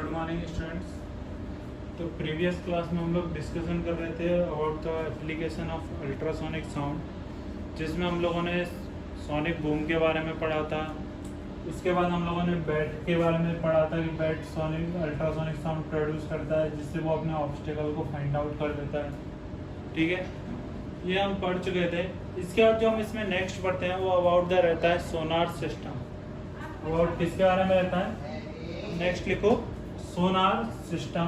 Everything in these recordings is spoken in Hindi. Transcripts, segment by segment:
Good morning students. तो प्रीवियस क्लास में हम लोग डिस्कशन कर रहे थे about the application of ultrasonic sound, जिसमें हम लोगों ने सोनिक बूम के बारे में पढ़ा था। उसके बाद हम लोगों ने बैट के बारे में पढ़ा था कि bat sonic ultrasonic sound produce करता है, जिससे वो अपने ऑब्स्टेकल को फाइंड आउट कर देता है। ठीक है, ये हम पढ़ चुके थे। इसके बाद जो हम इसमें नेक्स्ट पढ़ते हैं वो अबाउट द रहता है सोनार सिस्टम। अबाउट किसके बारे में रहता है? नेक्स्ट लिखो सोनार सिस्टम।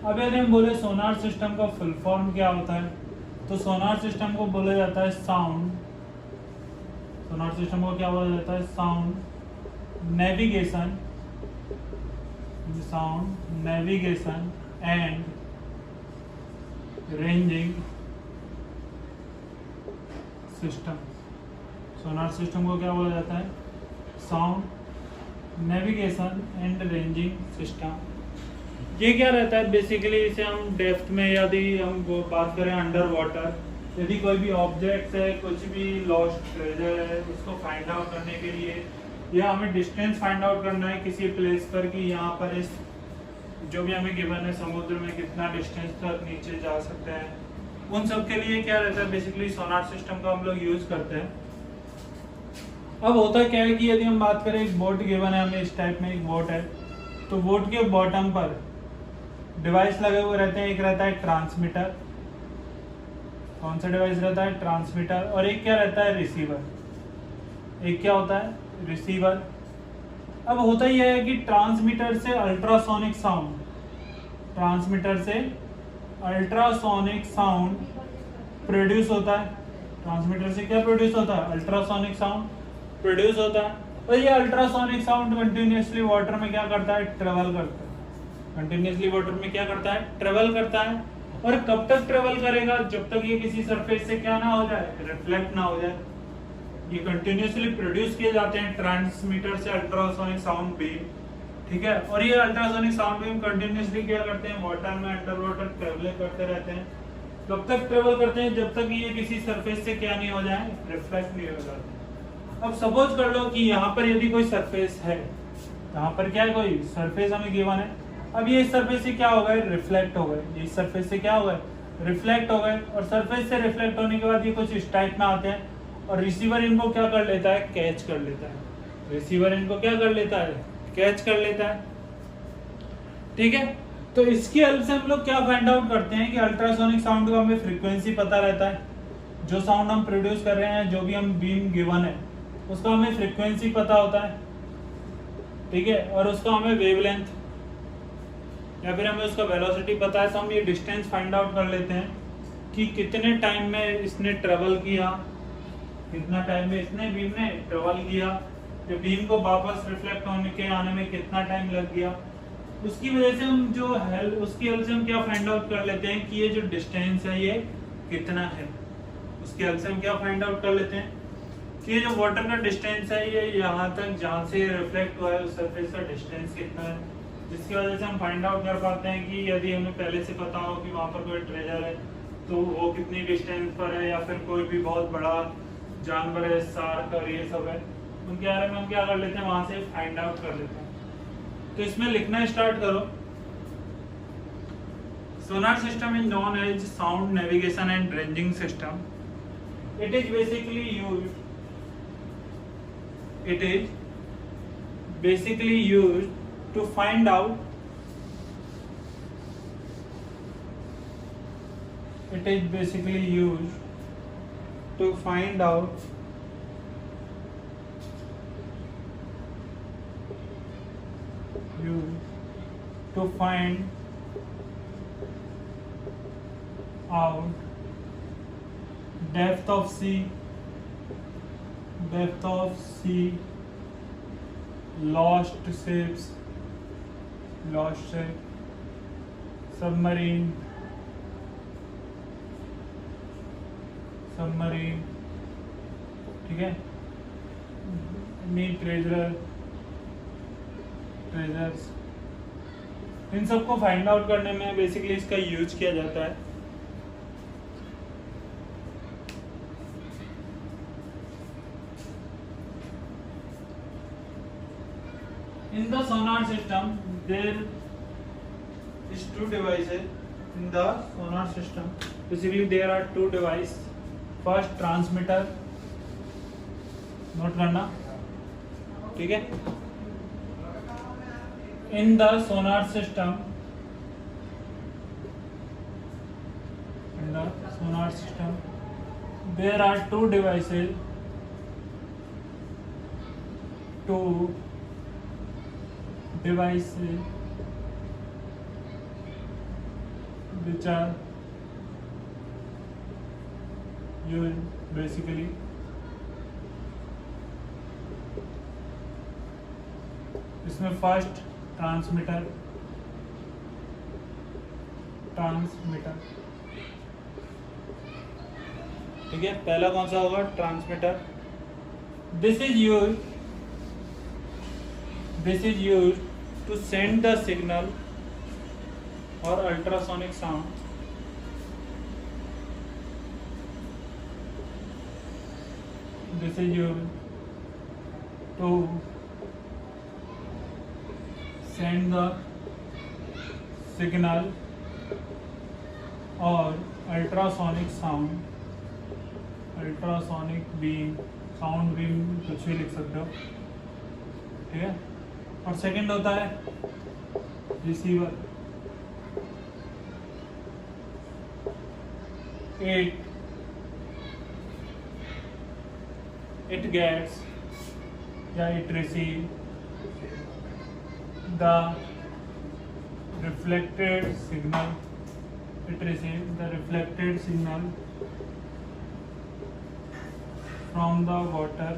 अब यदि हम बोले सोनार सिस्टम का फुल फॉर्म क्या होता है, तो सोनार सिस्टम को बोला जाता है साउंड। सोनार सिस्टम को क्या बोला जाता है? Sound navigation, sound navigation and ranging system. Sonar system को क्या बोला जाता है? Sound navigation and ranging system. ये क्या रहता है बेसिकली? इसे हम डेप्थ में यदि हम बात करें अंडर वाटर, यदि कोई भी ऑब्जेक्ट है, कुछ भी लॉस्ट ट्रेजर है, उसको फाइंड आउट करने के लिए या हमें डिस्टेंस फाइंड आउट करना है किसी प्लेस पर कि यहाँ पर इस जो भी हमें गिवन है समुद्र में कितना डिस्टेंस तक नीचे जा सकते हैं, उन सब के लिए क्या रहता है बेसिकली सोनार सिस्टम का हम लोग यूज करते हैं। अब होता क्या है कि यदि हम बात करें एक बोट गिवन है हमें, इस टाइप में एक बोट है, तो बोट के बॉटम पर डिवाइस लगे हुए रहते हैं। एक रहता है ट्रांसमीटर, कौन सा डिवाइस रहता है? ट्रांसमीटर। और एक क्या रहता है? रिसीवर। एक क्या होता है? रिसीवर। अब होता यह है कि ट्रांसमीटर से अल्ट्रासोनिक साउंड, ट्रांसमीटर से अल्ट्रासोनिक साउंड प्रोड्यूस होता है। ट्रांसमीटर से क्या प्रोड्यूस होता है? अल्ट्रासोनिक साउंड प्रोड्यूस होता है। और ये अल्ट्रासोनिक साउंड कंटिन्यूअसली वाटर में क्या करता है? ट्रेवल करता है। कंटिन्यूअसली वाटर में क्या करता है? ट्रेवल करता है। और कब तक ट्रेवल करेगा? जब तक ये किसी सरफेस से क्या ना हो जाए, रिफ्लेक्ट ना हो जाए। ये कंटिन्यूअसली प्रोड्यूस किए जाते हैं ट्रांसमीटर से अल्ट्रासोनिक साउंड बीम। ठीक है, और ये अल्ट्रासोनिक साउंड बीम कंटिन्यूअसली क्या करते हैं? वाटर में अंडर वाटर ट्रेवल करते रहते हैं। कब तक ट्रेवल करते हैं? जब तक ये किसी सरफेस से क्या नहीं हो जाए, रिफ्लेक्ट नहीं हो जाते। अब सपोज कर लो कि यहाँ पर यदि कोई सरफेस है, यहाँ पर क्या है? कोई सरफेस हमें गिवन है। अब ये इस सरफेस से क्या हो गए? रिफ्लेक्ट हो गए। इस सरफेस से क्या हो गए? रिफ्लेक्ट हो गए। और सरफेस से रिफ्लेक्ट होने के बाद ये कुछ इस टाइप में आते हैं और रिसीवर इनको क्या कर लेता है? कैच कर लेता है। रिसीवर इनको क्या कर लेता है? कैच कर लेता है। ठीक है, तो इसकी हेल्प से हम लोग क्या फाइंड आउट करते हैं कि अल्ट्रासोनिक साउंड का हमें फ्रीक्वेंसी पता रहता है। जो साउंड हम प्रोड्यूस कर रहे हैं, जो भी हम बीम गिवन है, उसका हमें फ्रीक्वेंसी पता होता है। ठीक है, और उसका हमें वेवलेंथ या फिर हमें उसका वेलोसिटी पता है, तो हम ये डिस्टेंस फाइंड आउट कर लेते हैं कि कितने टाइम में इसने ट्रेवल किया, कितना टाइम में इसने बीम ने ट्रेवल किया, जो बीम को वापस रिफ्लेक्ट होने के आने में कितना टाइम लग गया। उसकी वजह से हम जो उसकी हेल्प से हम क्या फाइंड आउट कर लेते हैं कि ये जो डिस्टेंस है ये कितना है। उसकी हेल्प से हम क्या फाइंड आउट कर लेते हैं कि ये जो वाटर का डिस्टेंस है ये यहाँ तक जहाँ से रिफ्लेक्ट हुआ है उस सरफेस का डिस्टेंस कितना है, जिसकी वजह से हम फाइंड आउट कर पाते हैं कि यदि हमें पहले से पता हो कि वहाँ पर कोई ट्रेजर है तो वो कितनी डिस्टेंस पर है, या फिर कोई भी बहुत बड़ा जानवर है, शार्क और ये सब है, उनके बारे में हम क्या कर लेते हैं? वहां से फाइंड आउट कर लेते हैं। तो इसमें लिखना स्टार्ट करो। Sonar system is known as sound navigation and ranging system. It is basically used to find out it is basically used to find out depth of sea, lost ships, submarine, ठीक है, ट्रेजर्स, इन सबको फाइंड आउट करने में बेसिकली इसका यूज किया जाता है। In the sonar system there is two devices. In the sonar system basically there are two devices. First transmitter, note करना, ठीक है. In the sonar system there are two devices, which are used basically इसमें फर्स्ट ट्रांसमीटर, ठीक है. पहला कौन सा होगा? Transmitter. This is used to send the signal और ultrasonic sound. This is used to send the signal और अल्ट्रासोनिक बीम, साउंड बीम कुछ भी लिख सकते हो, ठीक है. और सेकंड होता है रिसीवर. it gets या it receive the reflected signal. It receives the reflected signal from the water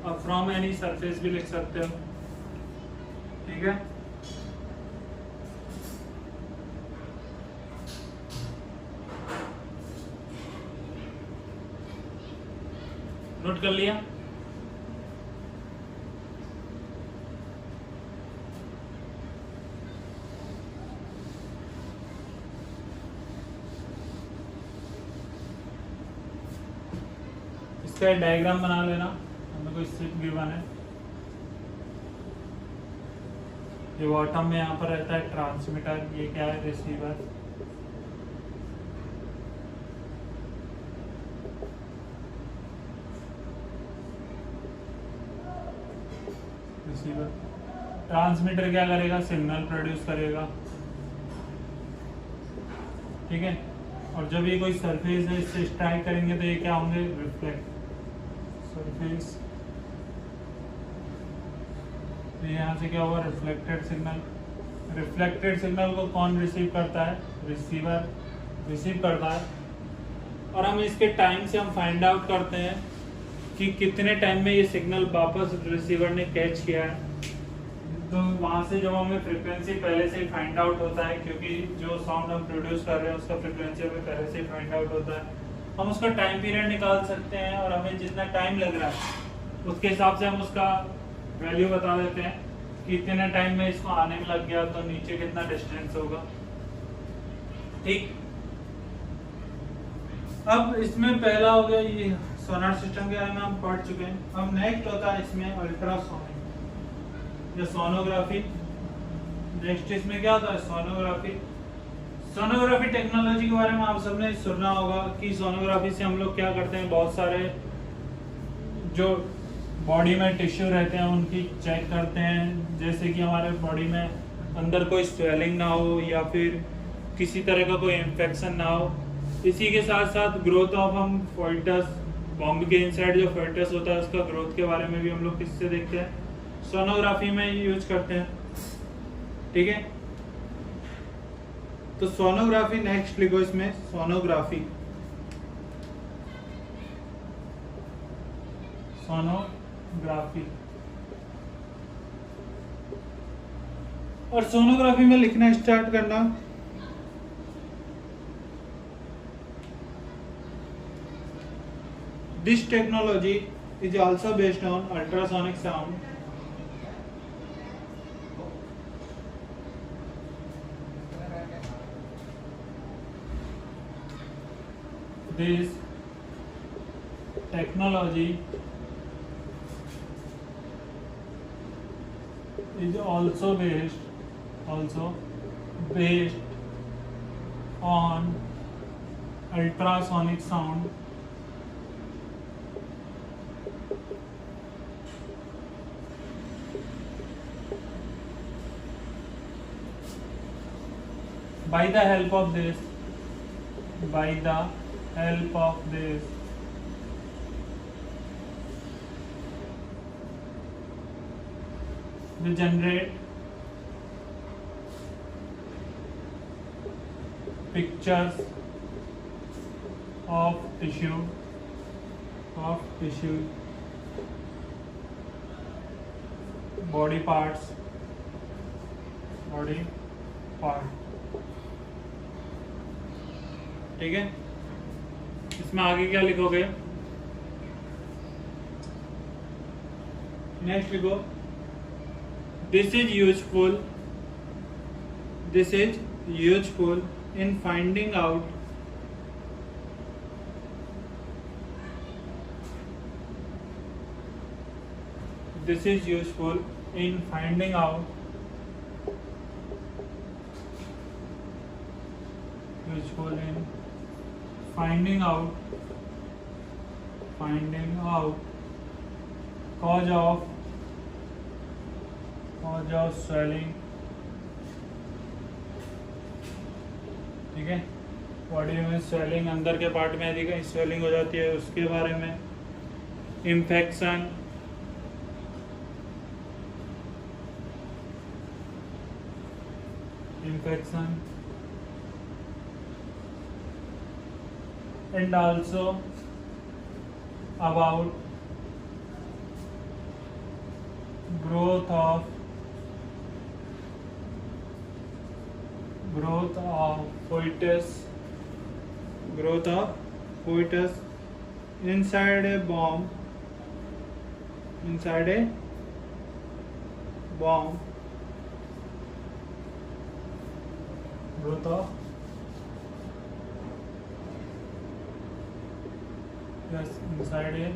अब from any surface भी लिख सकते हो, ठीक है. नोट कर लिया. इसका डायग्राम बना लेना. हमें कोई स्ट्रिप गिवन है, ये बॉटम में यहाँ पर रहता है ट्रांसमीटर, ये क्या है? रिसीवर. ट्रांसमीटर क्या करेगा? सिग्नल प्रोड्यूस करेगा, ठीक है. और जब ये कोई सरफेस है इससे स्ट्राइक करेंगे तो ये क्या होंगे? Reflect surface. तो यहाँ से क्या होगा? रिफ्लेक्टेड सिग्नल को कौन रिसीव करता है? रिसीवर रिसीव करता है. और हम इसके टाइम से हम फाइंड आउट करते हैं कि कितने टाइम में ये सिग्नल वापस रिसीवर ने कैच किया है. तो वहाँ से जब हमें फ्रीक्वेंसी पहले से ही फाइंड आउट होता है, क्योंकि जो साउंड हम प्रोड्यूस कर रहे हैं उसका फ्रीक्वेंसी हमें पहले से ही फाइंड आउट होता है. हम उसका टाइम पीरियड निकाल सकते हैं और हमें जितना टाइम लग रहा है उसके हिसाब से हम उसका वैल्यू बता देते हैं कि इतने टाइम में इसको आने में लग गया तो नीचे कितना डिस्टेंस होगा, ठीक. अब इसमें पहला हो गया ये सोनार सिस्टम के बारे में हम पढ़ चुके हैं. अब नेक्स्ट होता है इसमें अल्ट्रासोनिक या सोनोग्राफी. नेक्स्ट इसमें क्या होता है? सोनोग्राफी टेक्नोलॉजी के बारे में आप सबने सुना होगा कि सोनोग्राफी से हम लोग क्या करते हैं, बहुत सारे जो बॉडी में टिश्यू रहते हैं उनकी चेक करते हैं, जैसे कि हमारे बॉडी में अंदर कोई स्वेलिंग ना हो या फिर किसी तरह का कोई इन्फेक्शन ना हो. इसी के साथ साथ ग्रोथ ऑफ हम फोइटस, बॉम्ब के इनसाइड जो फोइटस होता है उसका ग्रोथ के बारे में भी हम लोग किससे देखते हैं? सोनोग्राफी में यूज करते हैं, ठीक है. तो सोनोग्राफी नेक्स्ट लिखो इसमें. सोनोग्राफी और सोनोग्राफी में लिखना स्टार्ट करना. This technology is also based on ultrasonic sound. this technology is also based on ultrasonic sound by the help of this we generate pictures of tissue body part. ठीक है, इसमें आगे क्या लिखोगे? नेक्स्ट लिखो this is useful in finding out finding out cause of swelling. ठीक है, बॉडी में स्वेलिंग अंदर के पार्ट में यदि स्वेलिंग हो जाती है उसके बारे में, infection, and also about growth of fetus inside a bomb growth of inside a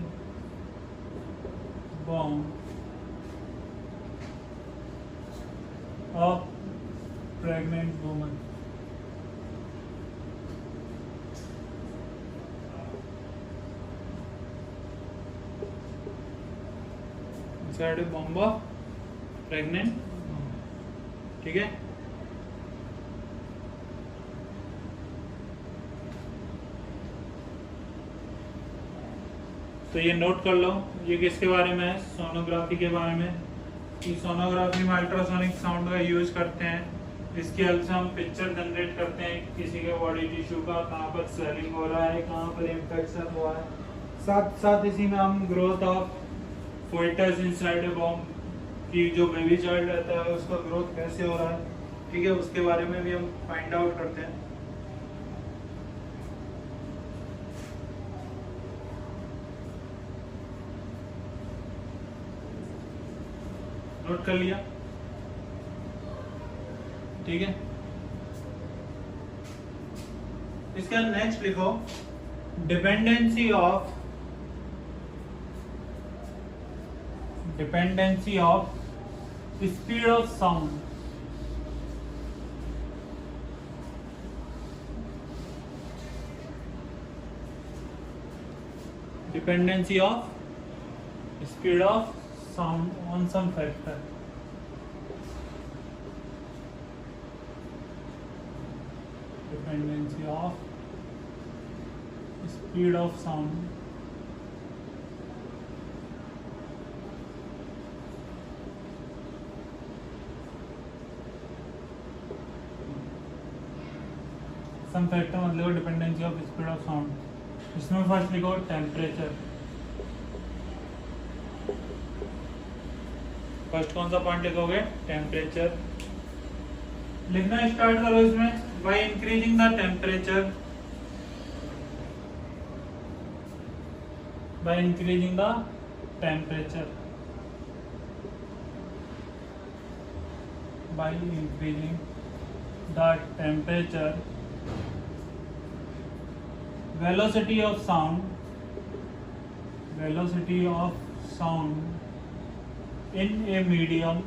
bomb of pregnant woman. Inside a bomb of pregnant woman. ठीक है, तो ये नोट कर लो, ये किसके बारे में है? सोनोग्राफी के बारे में। कि सोनोग्राफी में अल्ट्रासोनिक साउंड का यूज करते हैं, इसकी हेल्प से हम पिक्चर जनरेट करते हैं किसी के बॉडी टिश्यू का, कहाँ पर स्वेलिंग हो रहा है, कहाँ पर इन्फेक्शन हुआ है। साथ साथ इसी में हम growth of foetus inside a bomb की जो बेबी चाइल्ड रहता है उसका ग्रोथ कैसे हो रहा है, ठीक है, उसके बारे में भी हम फाइंड आउट करते हैं। नोट कर लिया, ठीक है। इसका नेक्स्ट लिखो dependency of speed of sound. Dependency of speed of sound on some factor. Dependency of speed of sound some factor मतलब dependency of speed of sound. इसमें फर्स्ट लिखो टेम्परेचर। फर्स्ट कौन सा पॉइंट लिखोगे? टेम्परेचर। लिखना स्टार्ट करो इसमें, by increasing the temperature, by increasing the temperature, by increasing the temperature velocity of sound in a medium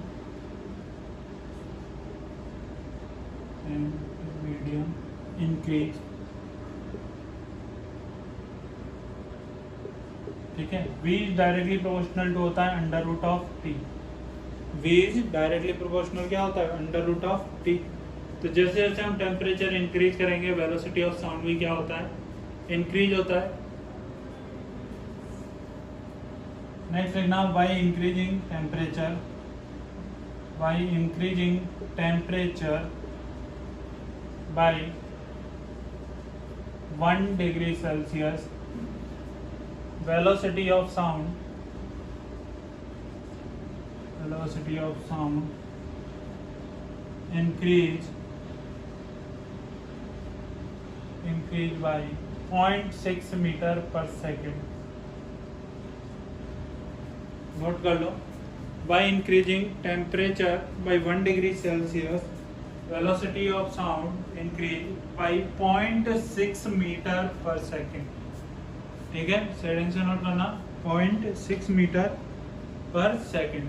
increase, ठीक है। v is directly proportional to होता है under root of t। v is directly proportional क्या होता है, अंडर रूट ऑफ t। तो जैसे जैसे हम टेम्परेचर इंक्रीज करेंगे वेलोसिटी ऑफ साउंड भी क्या होता है, इंक्रीज होता है। नेक्स्ट लिखना by increasing temperature by 1 degree Celsius, velocity of sound increase by 0.6 meter per second। Note कर लो, by increasing temperature by 1 degree Celsius, velocity of sound increase by 0.6 meter per second। ठीक है, सेटिंग से नोट करना 0.6 मीटर पर सेकेंड।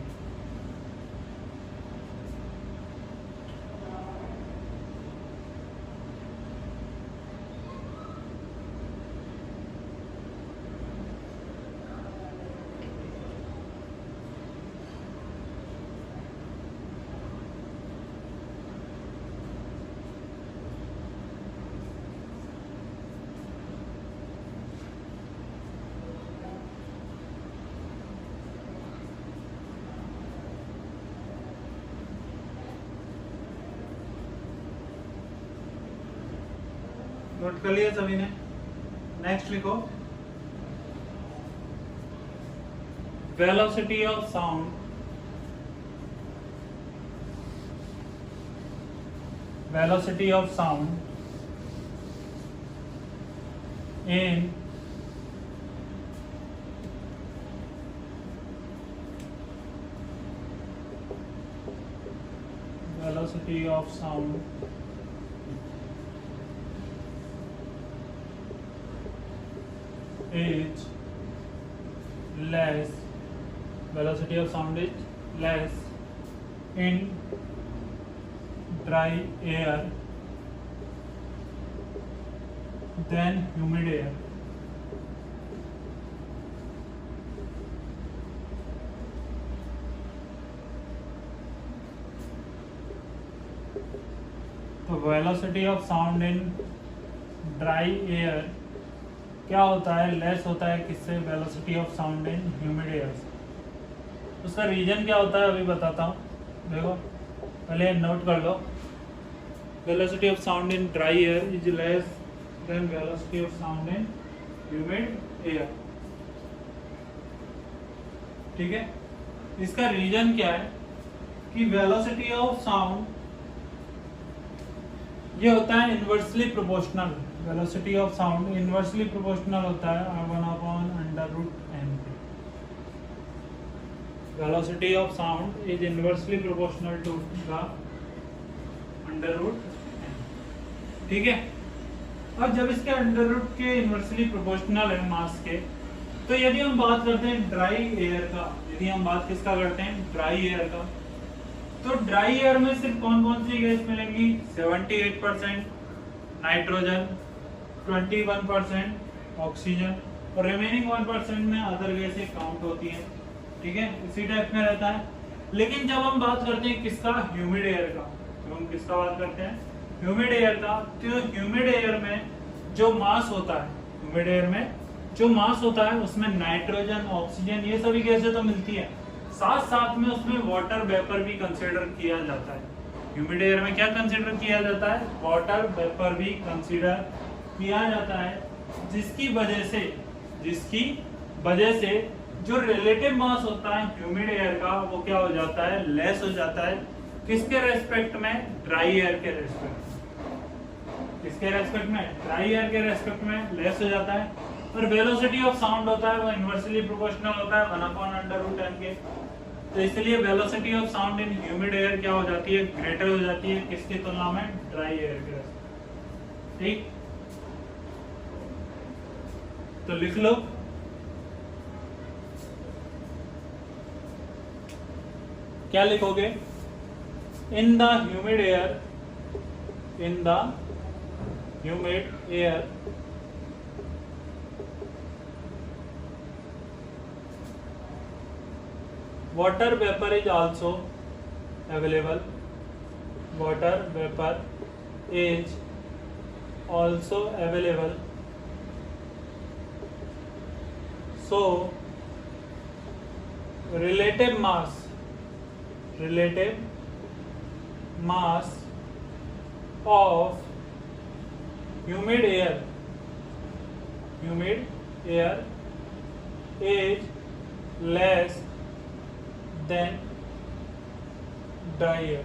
नोट कर लिया सभी ने। नेक्स्ट लिखो velocity of sound in velocity of sound is less, velocity of sound is less in dry air than humid air। तो velocity of sound in dry air क्या होता है, लेस होता है किससे, velocity of sound in humid air. उसका रीजन क्या होता है अभी बताता हूँ, देखो पहले नोट कर लो। Velocity of sound in dry air is less than velocity of sound in humid air. ठीक है, इसका रीजन क्या है कि वेलोसिटी ऑफ साउंड ये होता है inversely proportional. Velocity of sound inversely proportional होता है r1/√n। Velocity of sound is inversely proportional to the √n। ठीक है, अब जब इसके अंडर रूट के इनवर्सली प्रोपोर्शनल है मास के, तो यदि हम बात करते हैं ड्राई एयर का, यदि हम बात किसका करते हैं, ड्राई एयर का, तो ड्राई एयर में सिर्फ कौन कौन सी गैस मिलेंगी, 78% नाइट्रोजन, 21% ऑक्सीजन और रिमेनिंग 1% में अदर गैसें काउंट होती हैं। ठीक है, इसी टाइप में रहता है। लेकिन जब हम बात करते हैं किसका, ह्यूमिड एयर का, तो हम किसका बात करते हैं, ह्यूमिड एयर का, तो ह्यूमिड एयर में जो मास होता है, ह्यूमिड एयर में जो मास होता है उसमें नाइट्रोजन, ऑक्सीजन ये सभी गैसें तो मिलती है, साथ साथ में उसमें वाटर वेपर भी कंसीडर किया जाता है। ह्यूमिड एयर में क्या कंसीडर किया जाता है, वाटर वेपर भी कंसीडर किया जाता है, जिसकी वजह से जो रिलेटिव मास होता है ह्यूमिड एयर का वो क्या हो जाता है, लेस हो जाता है। किसके रेस्पेक्ट में, ड्राई एयर के रेस्पेक्ट में। किसके रेस्पेक्ट में, ड्राई एयर के रेस्पेक्ट में लेस हो जाता है। और वेलोसिटी ऑफ साउंड होता है वो इनवर्सली प्रोपोर्शनल होता है 1/√n के। तो इसलिए velocity of sound in humid air क्या हो जाती है, ग्रेटर हो जाती है किसकी तुलना में, ड्राई एयर के। ठीक, तो लिख लो, क्या लिखोगे? इन the humid air, in the humid air water vapor is also available, water vapor is also available, so relative mass of humid air is less than dry air.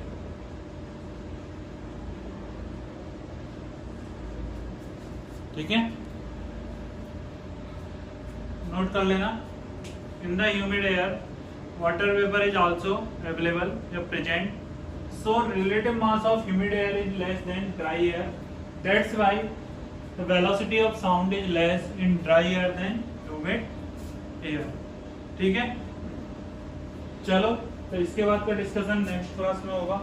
ठीक है, नोट कर लेना। In the humid air water vapour is also available या present, so relative mass of humid air is less than dry air, that's why the velocity of sound is less in dry air than humid air. ठीक है, चलो तो इसके बाद का डिस्कशन नेक्स्ट क्लास में होगा।